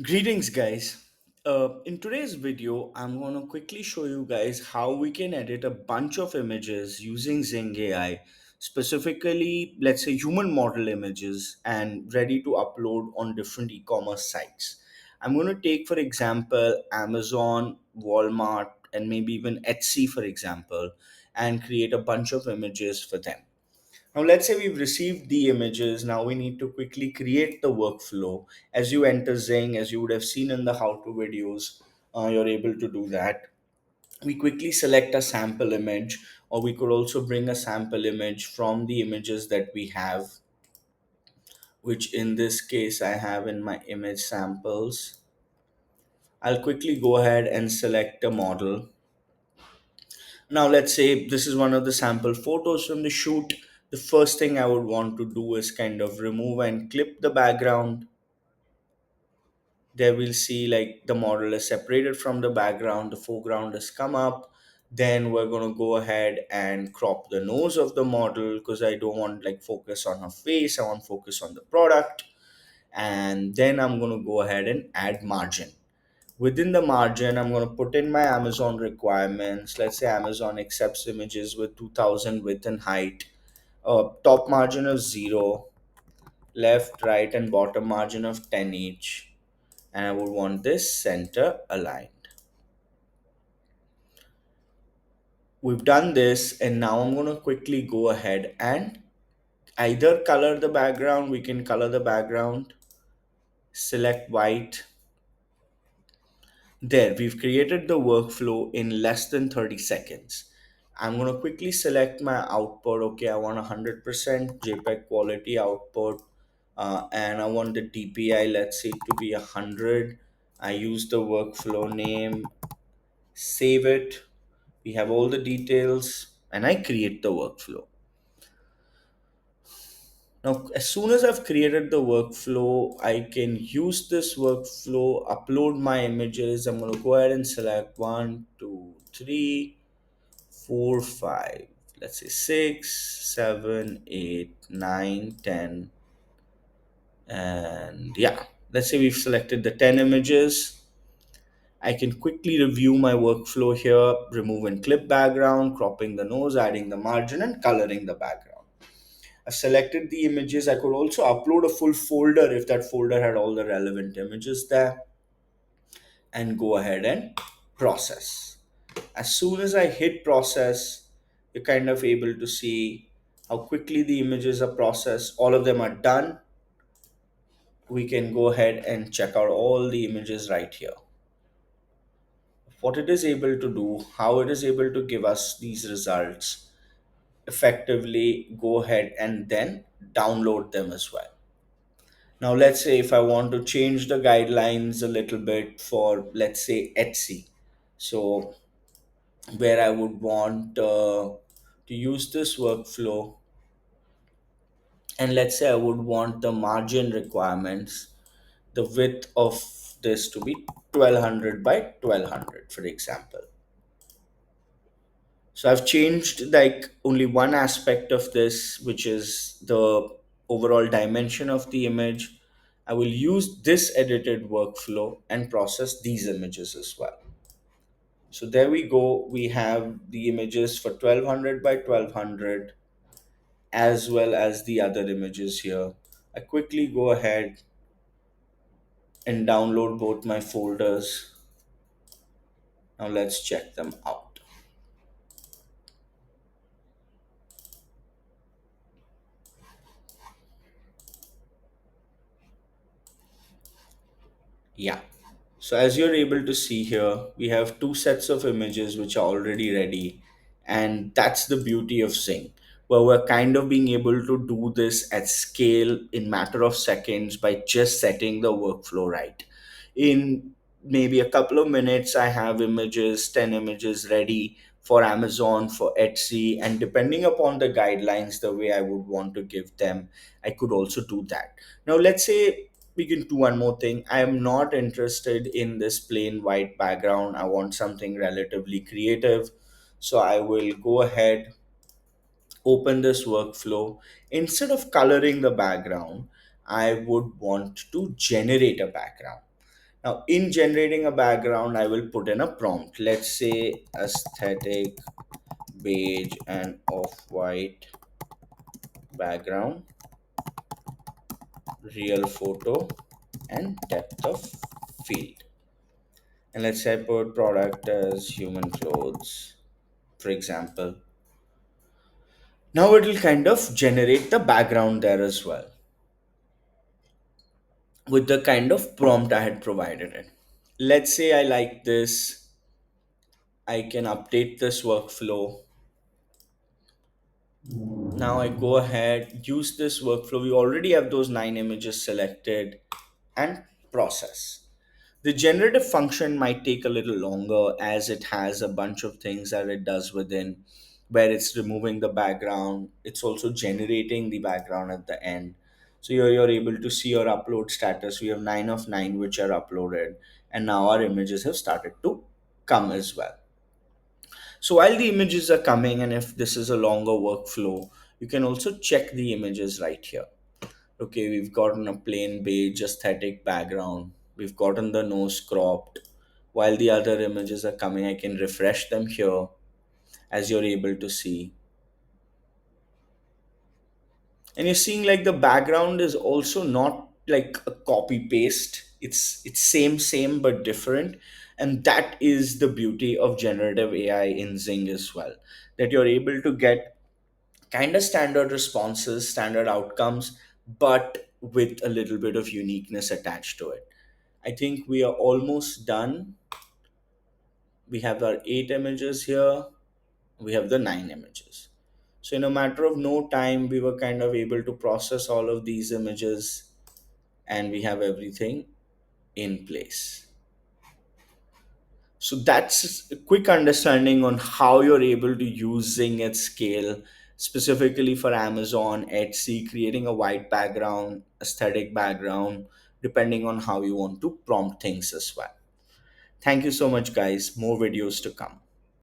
Greetings, guys. In today's video, I'm going to quickly show you guys how we can edit a bunch of images using ZYNG AI, specifically, let's say, human model images, and ready to upload on different e commerce sites. I'm going to take, for example, Amazon, Walmart, and maybe even Etsy, for example, and create a bunch of images for them. Now, let's say we've received the images. Now we need to quickly create the workflow. As you enter Zing, as you would have seen in the how to videos, you're able to do that. We quickly select a sample image, or we could also bring a sample image from the images that we have, which in this case I have in my image samples. I'll quickly go ahead and select a model. Now, let's say this is one of the sample photos from the shoot. The first thing I would want to do is kind of remove and clip the background. There we'll see like the model is separated from the background, the foreground has come up. Then we're going to go ahead and crop the nose of the model because I don't want like focus on her face, I want focus on the product. And then I'm going to go ahead and add margin. Within the margin, I'm going to put in my Amazon requirements. Let's say Amazon accepts images with 2000 width and height. Top margin of 0, left, right, and bottom margin of 10 each. And I would want this center aligned. We've done this, and now I'm going to quickly go ahead and either color the background. We can color the background, select white. There, we've created the workflow in less than 30 seconds. I'm going to quickly select my output. Okay, I want 100% JPEG quality output, and I want the DPI, let's say, to be 100. I use the workflow name, save it. We have all the details, and I create the workflow. Now, as soon as I've created the workflow, I can use this workflow, upload my images. I'm going to go ahead and select one, two, three, four, five, let's say six, seven, eight, nine, 10. And yeah, let's say we've selected the 10 images. I can quickly review my workflow here, remove and clip background, cropping the nose, adding the margin, and coloring the background. I've selected the images. I could also upload a full folder if that folder had all the relevant images there, and go ahead and process. As soon as I hit process, you're kind of able to see how quickly the images are processed. All of them are done. We can go ahead and check out all the images right here. What it is able to do, how it is able to give us these results, effectively go ahead and then download them as well. Now, let's say if I want to change the guidelines a little bit for, let's say, Etsy. So, where I would want to use this workflow, and let's say I would want the margin requirements, the width of this to be 1200 by 1200, for example. So I've changed like only one aspect of this, which is the overall dimension of the image. I will use this edited workflow and process these images as well. So there we go. We have the images for 1200 by 1200 as well as the other images here. I quickly go ahead and download both my folders. Now let's check them out. Yeah. So as you're able to see here, we have two sets of images which are already ready. And that's the beauty of Zing, where we're kind of being able to do this at scale in matter of seconds by just setting the workflow right. In maybe a couple of minutes, I have images, 10 images ready for Amazon, for Etsy, and depending upon the guidelines, the way I would want to give them, I could also do that. Now, let's say we can do one more thing. I am not interested in this plain white background. I want something relatively creative. So I will go ahead, open this workflow. Instead of coloring the background, I would want to generate a background. Now, in generating a background, I will put in a prompt. Let's say aesthetic, beige, and off-white background, real photo, and depth of field. And let's say I put product as human clothes, for example. Now it will kind of generate the background there as well with the kind of prompt I had provided it. Let's say I like this, I can update this workflow. Now I go ahead, use this workflow. We already have those 9 images selected and process. The generative function might take a little longer as it has a bunch of things that it does within, where it's removing the background. It's also generating the background at the end. So you're able to see your upload status. We have 9 of 9 which are uploaded, and now our images have started to come as well. So while the images are coming, and if this is a longer workflow, you can also check the images right here. Okay, we've gotten a plain beige aesthetic background. We've gotten the nose cropped. While the other images are coming, I can refresh them here as you're able to see. And you're seeing like the background is also not like a copy paste. It's same but different. And that is the beauty of generative AI in Zing as well. That you're able to get kind of standard responses, standard outcomes, but with a little bit of uniqueness attached to it. I think we are almost done. We have our 8 images here, we have the 9 images. So, in a matter of no time, we were kind of able to process all of these images and we have everything in place. So that's a quick understanding on how you're able to use Zing at scale, specifically for Amazon, Etsy, creating a white background, aesthetic background, depending on how you want to prompt things as well. Thank you so much, guys. More videos to come.